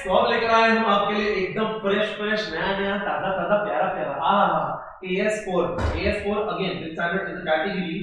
तो अब लेकर आए हम आपके लिए एकदम फ्रेश नया नया ताजा प्यारा प्यारा AS4 again standard in the category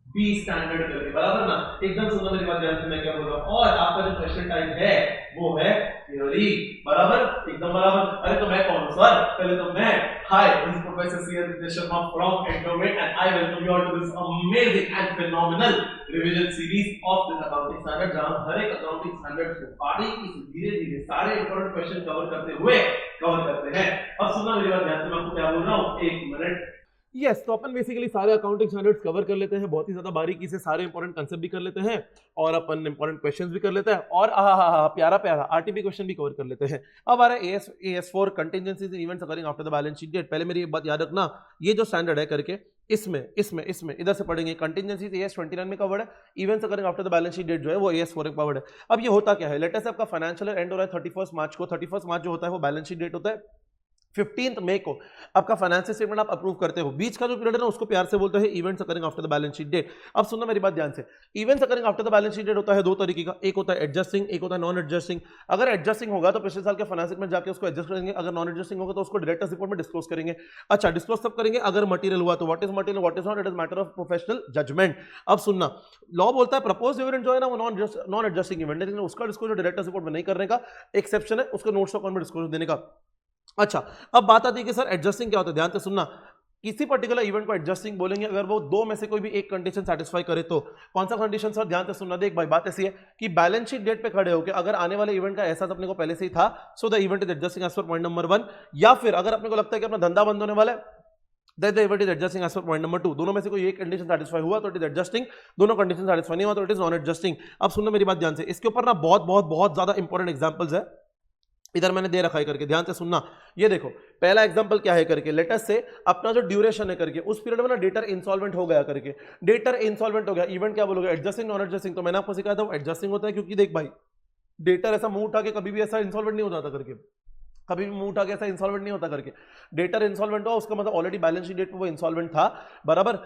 B standard करके, बराबर ना। एकदम सुनो मेरी बात ध्यान से, मैं क्या बोल रहा हूं। और आपका जो क्वेश्चन टाइप है वो है थ्योरी, बराबर, एकदम बराबर। अरे तो मैं कौन हूं सर? पहले तो मैं, hi, this is professor CR Dinesh Sharma from एंडोमेट and I welcome you all to this amazing and phenomenal revision series of this accounting standard, जहां हर एक अकाउंटिंग स्टैंडर्ड को बारीकी से धीरे धीरे सारे इंपॉर्टेंट क्वेश्चन कवर करते हैं। अब सुनना मेरी बात ध्यान से, मैं आपको क्या बोल रहा हूं, एक मिनट। यस, तो अपन बेसिकली सारे अकाउंटिंग स्टैंडर्ड्स कवर कर लेते हैं बहुत ही ज्यादा बारीकी से, सारे इंपॉर्टेंट कंसेप्ट भी कर लेते हैं और अपन इंपॉर्टेंट क्वेश्चंस भी कर लेते हैं और प्यारा प्यारा आरटीपी क्वेश्चन भी कवर कर लेते हैं। अब आ रहा है AS4 contingencies and events occurring after the balance sheet date. पहले मेरी एक बात याद रखना, ये जो स्टैंडर्ड है करके इसमें इधर से पढ़ेंगे। कंटिजेंसीज AS29 में कवर्ड है, events occurring after the balance sheet date जो है वो AS4 में कवर्ड है। अब ये होता क्या है, लेट अस से आपका फाइनेंशियल एंड हो रहा है 31 मार्च को। 31 मार्च जो होता है वो बैलेंस शीट डेट होता है। 15 मई को आपका फाइनेंशियल स्टेटमेंट आप अप्रूव करते हो। बीच का जो पीरियड है ना उसको प्यार से बोलते हैं events occurring after the balance sheet date. अब सुनना मेरी बात ध्यान से, events occurring after the balance sheet date होता है दो तरीके का, एक होता है एडजस्टिंग, एक होता है नॉन एडजस्टिंग। अगर एडजस्टिंग होगा तो पिछले साल के फाइनेंशियल में जाके उसको एडजस्ट करेंगे, अगर नॉन एडजस्टिंग होगा तो उसको डायरेक्टर्स रिपोर्ट में डिस्क्लोज करेंगे। अच्छा, डिस्क्लोज तब करेंगे अगर मटेरियल हुआ तो। What is material, what is not, it is matter of professional judgement. अब सुनना, लॉ बोलता है प्रपोज इवेंट जो है ना वो नॉन एडजस्टिंग इवेंट है, लेकिन उसका डिस्क्लोजर डायरेक्टर्स रिपोर्ट में नहीं करने का, एक्सेप्शन है उसको नोट्स ऑफ अकाउंट में डिस्क्लोजर देने का। अच्छा, अब बात आती है कि सर एडजस्टिंग क्या होता है। ध्यान से सुनना, किसी पर्टिकुलर इवेंट को एडजस्टिंग बोलेंगे अगर वो दो में से कोई भी एक कंडीशन सेटिस्फाई करे तो। कौन सा कंडीशन सर? ध्यान से सुनना। देख भाई, बात ऐसी है कि बैलेंस शीट डेट पे खड़े होकर अगर आने वाले इवेंट का एहसास अपने को पहले से ही था, so the event is adjusting as per point number 1, या फिर अगर अपने को लगता है कि अपना धंधा बंद होने वाला है, that the event is adjusting as per point number 2। दोनों में से कोई एक कंडीशन सेटिस्फाई हुआ तो इट इज एडजस्टिंग, दोनों कंडीशन सेटिस्फाई नहीं हुआ तो इट इज नॉन एडजस्टिंग। अब सुनना मेरी बात ध्यान से, इसके ऊपर ना बहुत ज्यादा इंपॉर्टेंट एग्जांपल्स है, इधर मैंने दे रखा है करके, ध्यान से सुनना। ये देखो पहला एग्जांपल क्या है करके, लेटेस्ट से अपना जो ड्यूरेशन है करके, उस पीरियड में ना डेटर इंसॉल्वेंट हो गया करके, डेटर इंसॉल्वेंट हो गया, इवेंट क्या बोलोगे, एडजस्टिंग नॉन एडजस्टिंग? तो मैंने आपको सिखाया था एडजस्टिंग होता है, क्योंकि देख भाई डेटर ऐसा मुंह उठा के कभी भी ऐसा इंसॉल्वेंट नहीं हो जाता करके, कभी भी मुंह उठा के ऐसा इंसॉल्वेंट नहीं होता करके। डेटर इंसॉल्वेंट हुआ उसका मतलब ऑलरेडी बैलेंस शीट डेट पे वो इंसॉल्वेंट था, बराबर।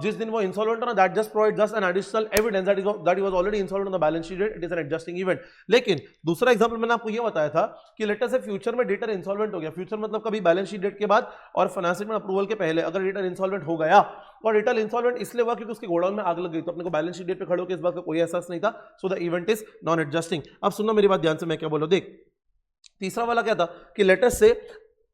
जिस दिन वो इंसॉल्वेंट ना, that just provide just an additional evidence that he was already insolvent on the balance sheet date, it is an adjusting event. लेकिन दूसरा एग्जांपल मैंने आपको ये बताया था कि लेटर से फ्यूचर में डेटर इंसॉल्वेंट हो गया, फ्यूचर मतलब कभी बैलेंस शीट डेट के बाद और फाइनेंशियल अप्रूवल के पहले अगर डेटर इंसॉल्वेंट हो गया, और डेटर इंसॉल्वेंट इसलिए हुआ क्योंकि उसके गोडाउन में आग लग गई, तो अपने को बैलेंस शीट डेट पे खड़े होकर इस बात का कोई एहसास नहीं था, so the event is non adjusting. अब सुनना मेरी बात ध्यान से, मैं क्या बोल रहा हूं, देख तीसरा वाला क्या था कि लेटेस्ट से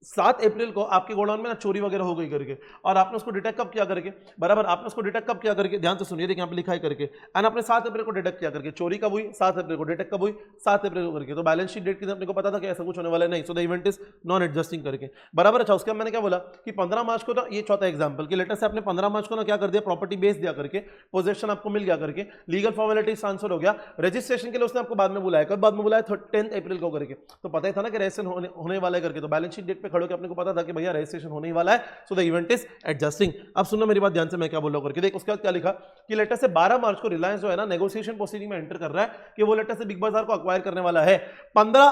7 अप्रैल को आपके गोडाउन में ना चोरी वगैरह हो गई करके, और आपने उसको डिटेक्ट कब किया करके, बराबर, आपने उसको डिटेक्ट कब किया करके, ध्यान से सुनिए, देखिए यहाँ पे लिखा है करके, एंड आपने 7 अप्रैल को डिटेक्ट किया करके। चोरी कब हुई? 7 अप्रैल को। डिटेक्ट कब हुई? 7 अप्रैल को करके। तो बैलेंस शीट डेट की अपने को पता था कि ऐसा कुछ होने वाला नहीं, सो the event is non adjusting करके, बराबर। अच्छा, उसके बाद मैंने क्या बोला कि 15 मार्च को ना, ये चौथा एग्जाम्पल कि लेटेस्ट से आपने 15 मार्च को ना क्या कर दिया, प्रॉपर्टी बेच दिया करके, पोजेशन आपको मिल गया करके, लीगल फॉर्मेलिटीज ट्रांसफर हो गया, रजिस्ट्रेशन के लिए उसने आपको बाद में बुलाया, कब बाद में बुलाया? 10 अप्रैल को करके। तो पता ही था ना कि रजिस्ट्रेशन होने वाला है करके, तो बैलेंस शीट डेट पे खड़े होकर अपने को पता था कि भैया रजिस्ट्रेशन होने ही वाला है, सो द इवेंट इज एडजस्टिंग। अब सुनो मेरी बात ध्यान से, मैं क्या बोल रहा हूं करके, देख उसके बाद क्या लिखा कि लेटर से 12 मार्च को रिलायंस जो है ना नेगोशिएशन प्रोसीडिंग में एंटर कर रहा है कि वो लेटर से बिग बाजार को अक्वायर करने वाला है। 15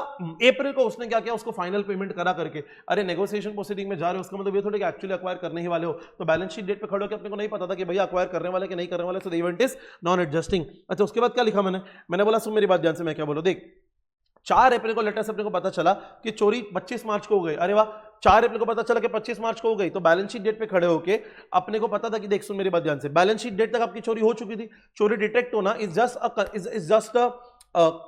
अप्रैल को उसने क्या किया, उसको फाइनल पेमेंट करा करके। अरे नेगोशिएशन प्रोसीडिंग में जा रहे हो, उसका मतलब ये थोड़ी कि एक्चुअली अक्वायर करने ही वाले हो, तो बैलेंस शीट डेट पे खड़े होकर अपने को नहीं पता था कि भैया अक्वायर करने वाले कि नहीं करने वाले, सो the event is non adjusting. अच्छा, उसके बाद क्या लिखा मैंने बोला सुन मेरी बात ध्यान से, मैं क्या बोलूं, देख 4 अप्रैल को लेटर से अपने को पता चला कि चोरी 25 मार्च को हो गई। अरे वाह, 4 अप्रैल को पता चला कि 25 मार्च को हो गई, तो बैलेंस शीट डेट पे खड़े होके अपने को पता था कि देख सुन मेरी बात ध्यान से, बैलेंस शीट डेट तक आपकी चोरी हो चुकी थी। चोरी डिटेक्ट होना is just a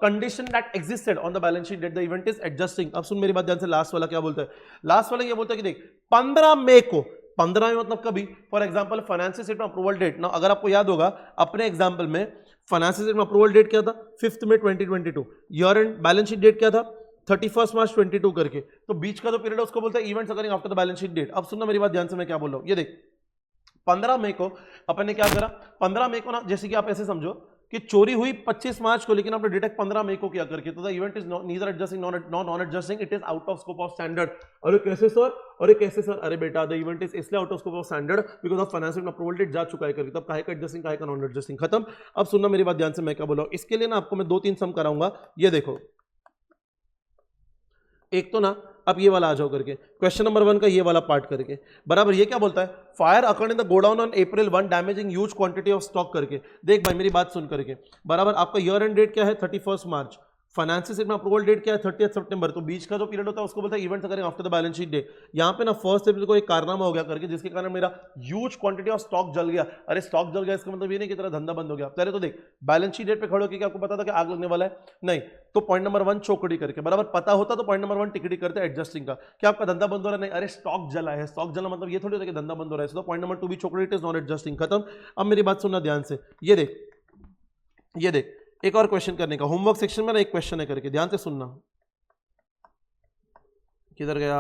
condition that existed on the balance sheet date, the event is adjusting. अब सुन मेरी बात ध्यान से, लास्ट वाला क्या बोलता है, लास्ट वाला ये बोलता है कि देख 15 मई को, 15 में मतलब कभी, for example financial statement approval date ना, अगर आपको याद होगा अपने एग्जांपल में फाइनेंशियल स्टेटमेंट अप्रूवल डेट क्या था, 5 मई 2022, year end balance sheet date क्या था, 31 मार्च 22 करके, तो बीच का जो पीरियड है उसको बोलते हैं events occurring after the balance sheet date. अब सुनना मेरी बात ध्यान से, मैं क्या बोल रहा हूं, ये देख 15 मई को अपन ने क्या करा, 15 मई को ना, जैसे कि आप ऐसे समझो कि चोरी हुई 25 मार्च को, लेकिन आपने डिटेक्ट 15 मई को किया करके, तो the event is neither adjusting non adjusting, it is out of scope of standard. अरे कैसे सर, अरे कैसे सर, अरे बेटा द इवेंट इज इसलिए out of scope of standard because of financial approval date जा चुका है करके, तब काहे का एडजस्टिंग काहे का नॉन एडजस्टिंग, खत्म। अब सुनना मेरी बात ध्यान से, मैं क्या बोल रहा हूं, इसके लिए ना आपको मैं 2-3 सम कराऊंगा। ये देखो, एक तो ना अब ये वाला आ जाओ करके, क्वेश्चन नंबर 1 का ये वाला पार्ट करके, बराबर। ये क्या बोलता है, fire occurred in the godown on April 1 damaging huge quantity of stock करके। देख भाई मेरी बात सुन करके, बराबर, आपका ईयर एंड डेट क्या है 31 मार्च, फाइनेंशियल स्टेटमेंट अप्रूवल डेट क्या है 30 सितंबर, तो बीच का जो पीरियड होता है उसको बोलते हैं इवेंट करेंगे after the balance sheet day. यहाँ पे ना 1 अप्रैल को एक कारनामा हो गया करके जिसके कारण मेरा ह्यूज क्वांटिटी ऑफ स्टॉक जल गया। अरे स्टॉक जल गया इसका मतलब ये नहीं कि तेरा धंधा बंद हो गया। पहले तो देख बैलेंस शीट डेट पे खड़े होकर आपको पता था कि आग लगने वाला है, नहीं तो पॉइंट नंबर 1 चौकड़ी करके बराबर पता होता तो पॉइंट नंबर 1 टिकड़ी करते एडजस्टिंग का, क्या आपका धंधा बंद हो रहा है, नहीं अरे स्टॉक जला है, स्टॉक जला मतलब ये थोड़ी होता है कि धंधा बंद हो रहा है, तो पॉइंट नंबर 2 भी चौकड़ी, इट इज नॉट एडजस्टिंग, खत्म। अब मेरी बात सुनना ध्यान से, ये देख एक और क्वेश्चन करने का, होमवर्क सेक्शन में ना एक क्वेश्चन है करके, ध्यान से सुनना। किधर गया,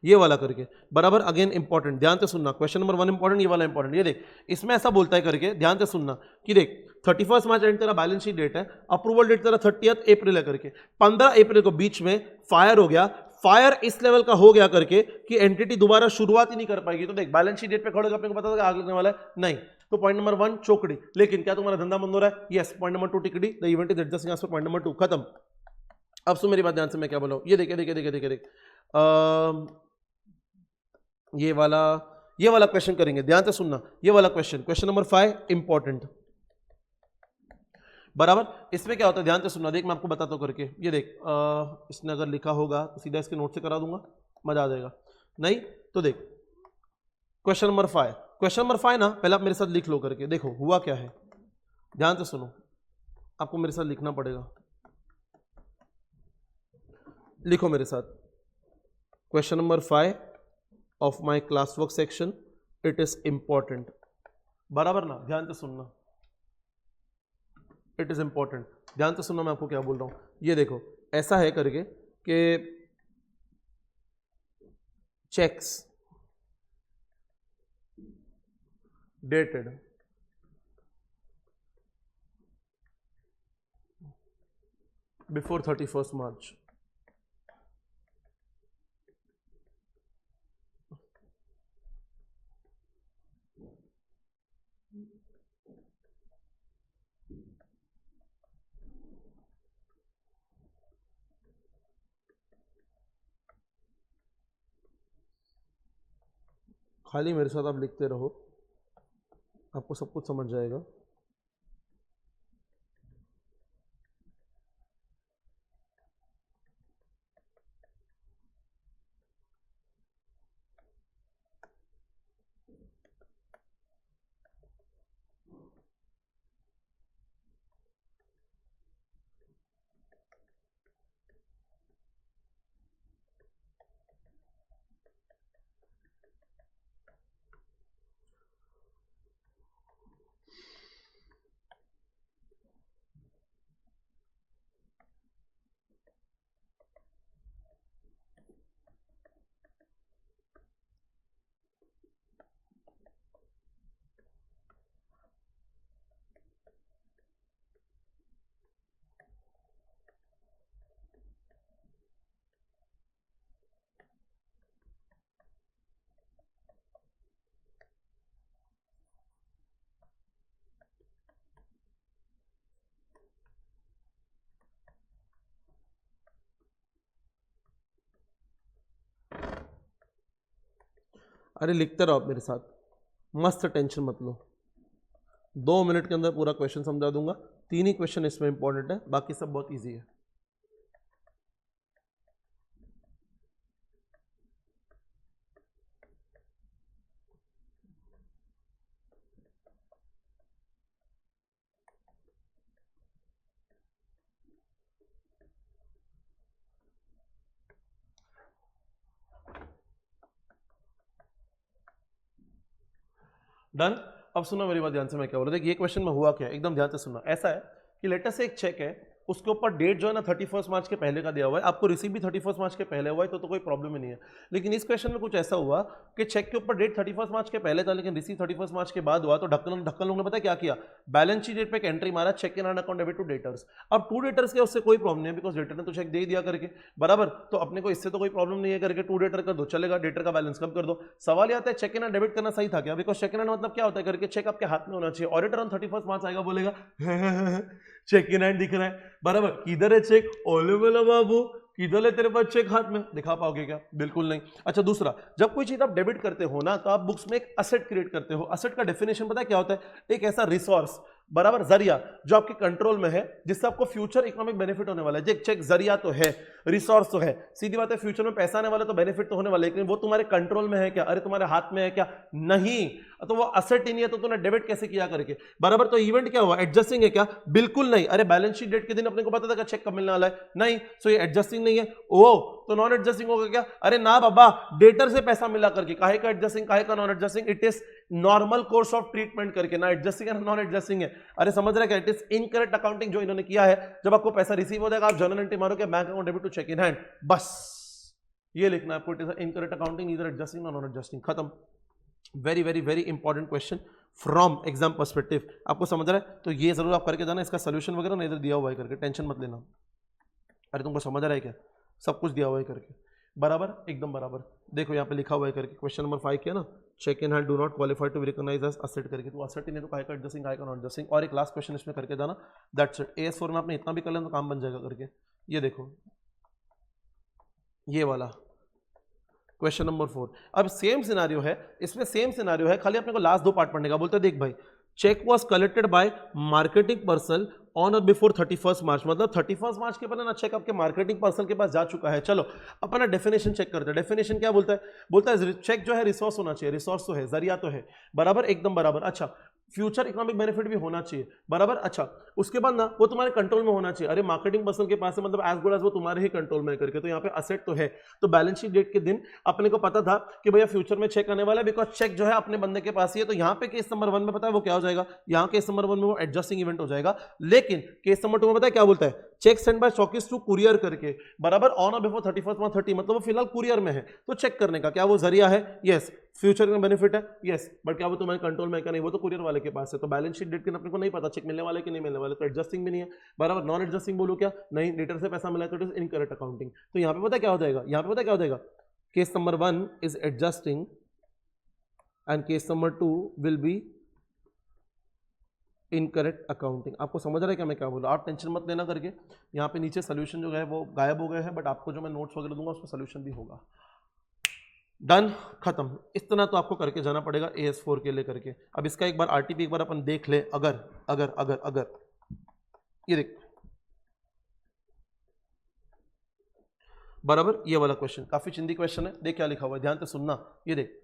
ये वाला करके बराबर, अगेन इंपॉर्टेंट, ध्यान से सुनना, क्वेश्चन नंबर 1 इंपॉर्टेंट, ये वाला इंपॉर्टेंट। ये देख इसमें ऐसा बोलता है करके, ध्यान से सुनना कि देख 31 मार्च एंड तेरा बैलेंस शीट डेट है, अप्रूवल डेट तेरा 30 अप्रैल है करके, 15 अप्रैल को बीच में फायर हो गया, फायर इस लेवल का हो गया करके कि एंटिटी दोबारा शुरुआत ही नहीं कर पाएगी। तो देख बैलेंस शीट डेट पे खड़े अपने को पता था कि आग लगने वाला है, नहीं तो पॉइंट नंबर 1 चौकड़ी, लेकिन क्या तुम्हारा धंधा बंद हो रहा है, यस पॉइंट नंबर 2 टिकड़ी, the event is adjusting as per point number 2, खत्म। अब सुन मेरी बात ध्यान से, मैं क्या बोला हूं, ये देख ये वाला क्वेश्चन करेंगे, ध्यान से सुनना, ये वाला क्वेश्चन नंबर 5 इंपॉर्टेंट बराबर। इसमें क्या होता है ध्यान से सुनना, देख मैं आपको बताता हूं करके, ये देख इसने अगर लिखा होगा तो सीधा इसके नोट से करा दूंगा, मजा आ जाएगा, नहीं तो देख क्वेश्चन नंबर 5 ना पहले आप मेरे साथ लिख लो करके, देखो हुआ क्या है, ध्यान से सुनो, आपको मेरे साथ लिखना पड़ेगा, लिखो मेरे साथ, question number 5 of my class work section, it is important बराबर ना, ध्यान से सुनना, इट इज इंपॉर्टेंट, ध्यान से सुनना मैं आपको क्या बोल रहा हूं। ये देखो ऐसा है करके कि चेक्स डेटेड बिफोर 31 मार्च, खाली मेरे साथ आप लिखते रहो, आपको सब कुछ समझ जाएगा। अरे लिखते रहो आप मेरे साथ, मस्त टेंशन मत लो, 2 मिनट के अंदर पूरा क्वेश्चन समझा दूंगा, 3 ही क्वेश्चन इसमें इंपॉर्टेंट है, बाकी सब बहुत इजी है। डन। अब सुनो मेरी बात ध्यान से, मैं क्या बोल रहा था, ये क्वेश्चन में हुआ क्या है, एकदम ध्यान से सुनना। ऐसा है कि लेटर से एक चेक है, उसके ऊपर डेट जो है ना 31 मार्च के पहले का दिया हुआ है, आपको रिसीव भी 31 मार्च के पहले हुआ है, तो कोई प्रॉब्लम ही नहीं है। लेकिन इस क्वेश्चन में कुछ ऐसा हुआ कि चेक के ऊपर डेट 31 मार्च के पहले था, लेकिन रिसीव 31 मार्च के बाद हुआ, तो ढक्कन लोगों ने पता क्या किया, बैलेंस शीट डेट पे एक एंट्री मारा, cheque in account debit to debtors. अब टू डेटर्स के उससे कोई प्रॉब्लम नहीं है, बिकॉज डेटर ने तो चेक दे दिया करके बराबर, तो अपने को इससे तो कोई प्रॉब्लम नहीं है करके टू डेटर कर दो, चलेगा, डेटर का बैलेंस कम कर दो। सवाल आता है चेक इन डेबिट करना सही था क्या, बिकॉज चेक इन मतलब क्या होता है करके, चेक आपके हाथ में होना चाहिए, ऑडिटर ऑन 31 मार्च आएगा बोलेगा चेक इन हैंड दिख रहा है बराबर, किधर है चेक, ओले बोला बाबू किधर है तेरे पास चेक हाथ में, दिखा पाओगे क्या, बिल्कुल नहीं। अच्छा दूसरा, जब कोई चीज आप डेबिट करते हो ना, तो आप बुक्स में एक असेट क्रिएट करते हो। असेट का डेफिनेशन पता है क्या होता है, एक ऐसा रिसोर्स बराबर, जरिया जो आपके कंट्रोल में है, जिससे आपको फ्यूचर इकोनॉमिक बेनिफिट होने वाला है। जो चेक जरिया तो है, रिसोर्स तो है, सीधी बात है फ्यूचर में पैसा आने वाला तो बेनिफिट तो होने वाला है, लेकिन वो तुम्हारे कंट्रोल में है क्या? अरे तुम्हारे हाथ में है क्या? नहीं। तो वो असेट ही नहीं है तो तूने डेबिट कैसे किया करके, बराबर। तो इवेंट क्या हुआ? एडजस्टिंग है क्या? बिल्कुल नहीं। अरे बैलेंस शीट डेट के दिन अपने को पता था कि चेक कब मिलने वाला है? नहीं। सो ये एडजस्टिंग नहीं है। ओ तो नॉन एडजस्टिंग होगा क्या? अरे ना बाबा, डेटर से पैसा मिला करके, काहे का एडजस्टिंग, काहे का non adjusting? It is normal course of treatment करके, ना एडजस्टिंग है ना नॉन एडजस्टिंग है। अरे समझ रहे क्या? इट इज इनकरेक्ट अकाउंटिंग जो इन्होंने किया है। जब आपको पैसा रिसीव हो जाएगा, आप जर्नल एंट्री मारोगे bank account debit to cheque in hand, बस ये लिखना है आपको। It is incorrect accounting, neither adjusting non adjusting, खत्म। Very very very important question from exam perspective. आपको समझ रहा है तो ये जरूर आप करके जाना। इसका सोल्यूशन वगैरह ना इधर दिया हुआ है करके, टेंशन मत लेना। अरे तुमको समझ रहा है क्या? सब कुछ दिया हुआ है करके, बराबर, एकदम बराबर। देखो यहाँ पे लिखा हुआ है करके, क्वेश्चन नंबर 5 किया ना, cheque in hand do not qualify to recognise as asset करके, तो असेट ही नहीं तो काय का एडजस्टिंग, काय का नॉन एडजस्टिंग। और एक लास्ट क्वेश्चन इसमें करके जाना, दैट्स इट। AS4 में आपने इतना भी कर लेना तो काम बन जाएगा करके। ये देखो ये वाला क्वेश्चन नंबर 4। अब सेम सिनारियो है, इसमें सेम सिनारियो है, खाली अपने को लास्ट 2 पार्ट पढ़ने का। बोलते देख भाई, cheque was collected by marketing person on और बिफोर 31 मार्च, मतलब 31 मार्च के पहले ना चेक आपके मार्केटिंग पर्सन के पास जा चुका है। चलो अपना डेफिनेशन चेक करते हैं। डेफिनेशन क्या बोलता है? बोलता है चेक जो है रिसोर्स होना चाहिए, रिसोर्स तो है, जरिया तो है, बराबर, एकदम बराबर। अच्छा, फ्यूचर इकोनॉमिक बेनिफिट भी होना चाहिए, बराबर। अच्छा, उसके बाद ना वो तुम्हारे कंट्रोल में होना चाहिए। अरे मार्केटिंग पर्सन के पास है, मतलब एज गुड एज वो तुम्हारे ही कंट्रोल में करके, तो यहाँ पे असेट तो है। तो बैलेंस शीट डेट के दिन अपने को पता था कि भैया फ्यूचर में चेक आने वाला है, बिकॉज चेक जो है अपने बंदे के पास ही है। तो यहाँ पे केस नंबर 1 में पता है वो क्या हो जाएगा? यहाँ केस नंबर 1 में वो एडजस्टिंग इवेंट हो जाएगा। लेकिन केस नंबर 2 में पता है क्या बोलता है? Cheque send by stockist to courier करके, बराबर, ऑन और बिफोर 31 मार्च 30, मतलब वो फिलहाल कुरियर में है। तो चेक करने का क्या वो जरिया है? यस। फ्यूचर में बेनिफिट है? यस। बट क्या वो तुम्हारे कंट्रोल में क्या? नहीं, वो तो कुरियर वाले के पास है। तो बैलेंस शीट डेट के अपने को नहीं पता चेक मिलने वाले कि नहीं मिलने वाले, तो एडजस्टिंग भी नहीं है, बराबर। नॉन एडजस्टिंग बोलो क्या? नहीं, डेटर से पैसा मिला है तो इट इज इनकरेक्ट अकाउंटिंग। तो यहाँ पे पता क्या हो जाएगा? यहाँ पे पता क्या हो जाएगा? Case number 1 is adjusting and case number 2 will be incorrect accounting. आपको समझ रहा है क्या मैं क्या बोला? आप टेंशन मत लेना करके। यहाँ पे नीचे सोल्यूशन जो है वो गायब हो गए हैं, बट आपको जो मैं नोट्स वगैरह दूंगा उसमें सोल्यूशन भी होगा। डन, खत्म। इतना तो आपको करके जाना पड़ेगा AS4 के लिए करके। अब इसका एक बार RTP एक बार अपन देख ले। अगर अगर अगर अगर ये देख, बराबर, ये वाला क्वेश्चन काफी चिंदी क्वेश्चन है। देख क्या लिखा हुआ है, ध्यान से सुनना। ये देख,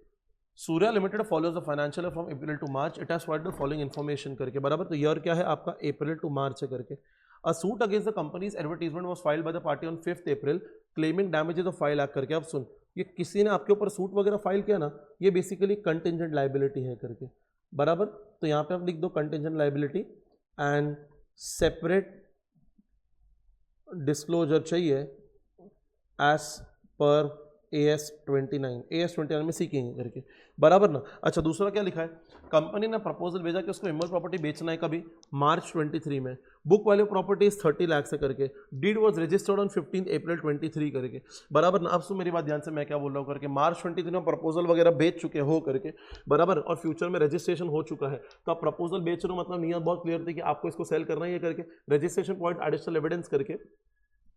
Surya limited follows the financial from April to March, it has provided the following information करके, बराबर। तो ईयर क्या है आपका? अप्रैल टू मार्च है करके। अ suit against the companies advertisement was filed by the party on 5 April claiming damages of 5 lakh करके। अब सुन, ये किसी ने आपके ऊपर सूट वगैरह फाइल किया ना, ये बेसिकली कंटिजेंट लाइबिलिटी है करके, बराबर। तो यहाँ पे आप लिख दो contingent liability and separate disclosure चाहिए एज पर AS29 में सीखेंगे करके, बराबर ना। अच्छा, दूसरा क्या लिखा है? कंपनी ने प्रपोजल भेजा कि उसको इमोल प्रॉपर्टी बेचना है कभी? मार्च 23 में। Book value property is 30 lakh से करके। डीड वाज रजिस्टर्ड ऑन 15 अप्रैल 23 करके, बराबर ना। अब सुन मेरी बात ध्यान से, मैं क्या बोल रहा हूँ करके, मार्च 23 में प्रपोजल वगैरह बेच चुके हो करके, बराबर, और फ्यूचर में रजिस्ट्रेशन हो चुका है। तो आप प्रपोजल बेच रहे हो, मतलब नियत बहुत क्लियर थी कि आपको इसको सेल करना ही है करके। रजिस्ट्रेशन पॉइंट एडिशनल एविडेंस करके,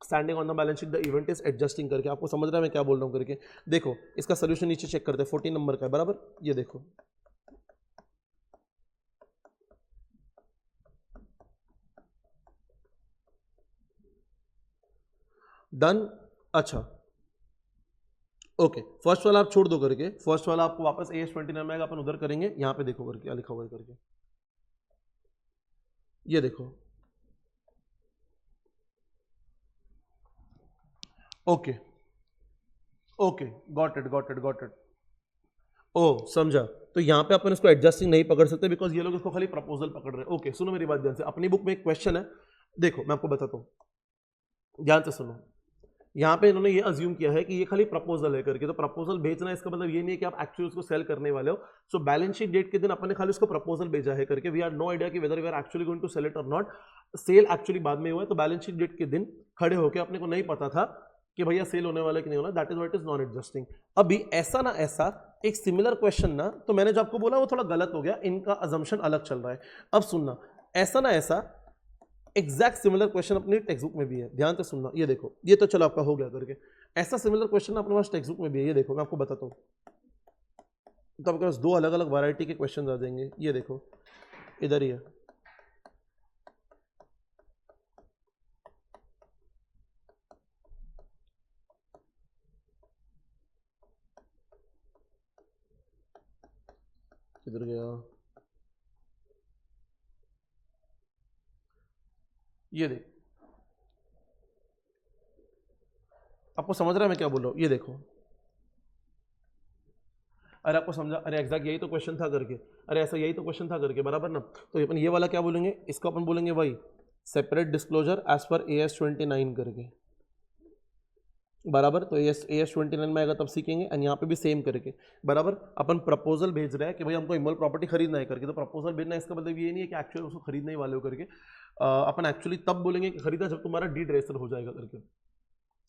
standing on the balance sheet the event is adjusting करके। आपको समझ रहा है मैं क्या बोल रहा हूँ करके। देखो इसका सोल्यूशन नीचे चेक करते हैं, 14 नंबर का है, बराबर। ये देखो, डन। अच्छा ओके, फर्स्ट वाला आप छोड़ दो करके, फर्स्ट वाला आपको वापस AS29 में आएगा, अपन उधर करेंगे। यहाँ पे देखो करके क्या लिखा हुआ है करके, ये देखो, okay okay, got it got it got it. ओ समझा। तो यहाँ पे अपन इसको एडजस्टिंग नहीं पकड़ सकते, बिकॉज ये लोग इसको खाली प्रपोजल पकड़ रहे हैं। ओके, सुनो मेरी बात ध्यान से। अपनी बुक में एक क्वेश्चन है, देखो मैं आपको बताता हूँ, ध्यान से सुनो। यहाँ पे इन्होंने ये अज्यूम किया है कि ये खाली प्रपोजल है करके, तो प्रपोजल भेजना इसका मतलब ये नहीं है कि आप एक्चुअली उसको सेल करने वाले हो। सो बैलेंस शीट डेट के दिन अपन ने खाली उसको प्रपोजल भेजा है करके। वी आर नो आइडिया कि whether we are actually going to sell it और नॉट। सेल एक्चुअली बाद में हुआ है, तो बैलेंस शीट डेट के दिन खड़े होकर अपने को नहीं पता था कि भैया सेल होने वाला कि नहीं होना। That is what is non adjusting. अभी ऐसा ना ऐसा एक सिमिलर क्वेश्चन ना, तो मैंने जो आपको बोला वो थोड़ा गलत हो गया, इनका अजम्पशन अलग चल रहा है। अब सुनना, ऐसा ना ऐसा एग्जैक्ट सिमिलर क्वेश्चन अपनी टेक्स्ट बुक में भी है, ध्यान से सुनना। ये देखो, ये तो चलो आपका हो गया करके, ऐसा सिमिलर क्वेश्चन अपने पास टेक्स्ट बुक में भी है। ये देखो मैं आपको बताता हूँ, तो आपके पास 2 अलग अलग वैरायटी के क्वेश्चन आ जाएंगे। ये देखो इधर ही है, किधर गया, ये देख, आपको समझ रहा है मैं क्या बोल रहा हूँ, ये देखो, अरे आपको समझा, अरे एग्जैक्ट यही तो क्वेश्चन था करके, अरे ऐसा यही तो क्वेश्चन था करके, बराबर ना। तो अपन ये वाला क्या बोलेंगे, इसको अपन बोलेंगे भाई separate disclosure as per AS29 करके, बराबर। तो AS29 में आएगा तब सीखेंगे, एंड यहाँ पे भी सेम करके, बराबर। अपन प्रपोजल भेज रहे हैं कि भाई हमको इमोल प्रॉपर्टी खरीदना है करके, तो प्रपोजल भेजना है, इसका मतलब ये नहीं है कि एक्चुअली उसको खरीदने ही वाले हो करके। अपन एक्चुअली तब बोलेंगे कि खरीदा जब तुम्हारा डीड रजिस्टर हो जाएगा करके।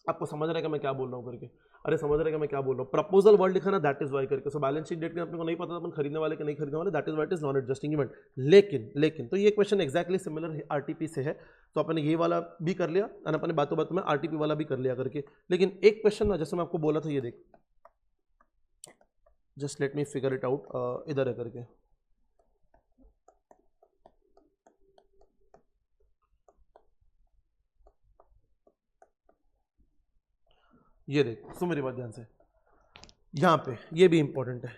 आपको समझ रहा है कि मैं क्या बोल रहा हूँ करके, अरे समझ रहे हैं कि मैं क्या बोल रहा हूँ। प्रपोजल वर्ड लिखा ना, दैट इज वाई करके। सो बैलेंस शीट डेट के अपने को नहीं पता था अपन खरीदने वाले कि नहीं खरीदने वाले, that is white is non adjusting event. लेकिन तो ये क्वेश्चन एक्जैक्टली सिमिलर आरटीपी से है, तो अपने ये वाला भी कर लिया और अपने बातों बातों में आरटीपी वाला भी कर लिया करके। लेकिन एक क्वेश्चन ना, जैसे मैं आपको बोला था, ये देख, just let me figure it out, इधर है करके, ये देख, सुन मेरी बात ध्यान से, यहाँ पे ये भी इंपॉर्टेंट है,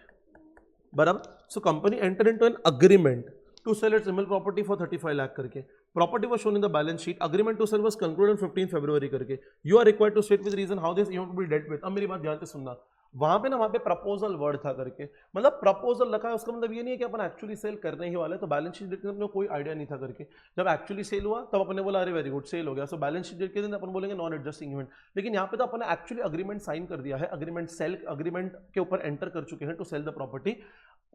बराबर। So company enter into an agreement to sell its real property for 35 lakh करके। Property was shown in the balance sheet, agreement to sell was concluded 15 फरवरी करके। You are required to state with reason how this event will be dealt with. अब मेरी बात ध्यान से सुनना, वहां पे ना, वहां पे प्रपोजल वर्ड था करके, मतलब प्रपोजल रखा है, उसका मतलब ये नहीं है कि अपन एक्चुअली सेल करने ही वाले, तो बैलेंस शीट डेट में कोई आइडिया नहीं था करके। जब एक्चुअली सेल हुआ तब अपने बोला अरे वेरी गुड सेल हो गया, सो बैलेंस शीट डेट के दिन अपन बोलेंगे नॉन एडजस्टिंग इवेंट। लेकिन यहाँ पे तो अपन एक्चुअली अग्रीमेंट साइन कर दिया है, अग्रीमेंट के ऊपर एंटर कर चुके हैं to sell the property.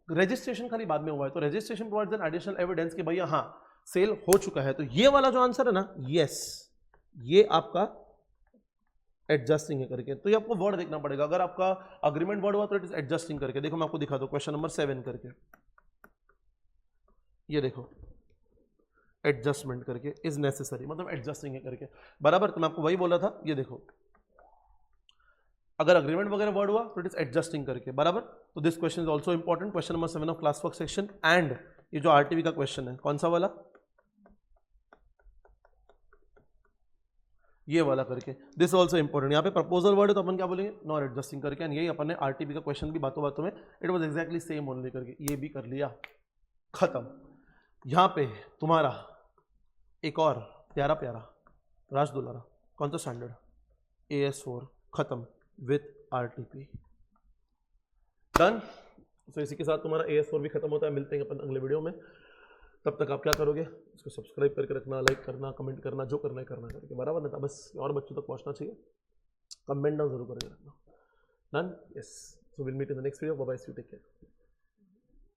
Registration खाली बाद में हुआ है, तो registration provides an additional evidence कि भैया हाँ सेल हो चुका है। तो ये वाला जो आंसर है ना, यस, ये आपका एडजस्टिंग है करके। तो ये आपको वर्ड देखना पड़ेगा, अगर आपका अग्रीमेंट वर्ड हुआ तो इट इज एडजस्टिंग करके। देखो मैं आपको दिखा दूं, क्वेश्चन नंबर 7 करके, ये देखो, एडजस्टमेंट करके इज नेसेसरी, मतलब एडजस्टिंग है करके, बराबर। तो मैं आपको वही बोला था, ये देखो, अगर अग्रीमेंट वगैरह वर्ड हुआ तो इट इज एडजस्टिंग करके, बराबर। तो this question is also important, question number 7 of class work section. And ये जो आरटीवी का क्वेश्चन है, कौन सा वाला, ये वाला करके, दिस ऑल्सो इंपॉर्टेंट। यहाँ पे प्रपोजल वर्ड है तो अपन क्या बोलेंगे, नॉन एडजस्टिंग करके। एंड यही अपन ने आरटीवी का क्वेश्चन भी बातों बातों में, it was exactly same only करके, ये भी कर लिया, खत्म। यहाँ पे तुम्हारा एक और प्यारा प्यारा राज दुलारा, कौन सा स्टैंडर्ड, AS4, खत्म विथ आरटीपी, डन। तो इसी के साथ तुम्हारा AS4 भी खत्म होता है। मिलते हैं अपन अगले वीडियो में, तब तक आप क्या करोगे, इसको सब्सक्राइब करके रखना, लाइक करना, कमेंट करना, जो करना है करना करके, बराबर ना था, बस और बच्चों तक पहुंचना चाहिए, कमेंट डाउन जरूर करके रखना, done, yes. So will meet in the next video, bye bye, see you, take care.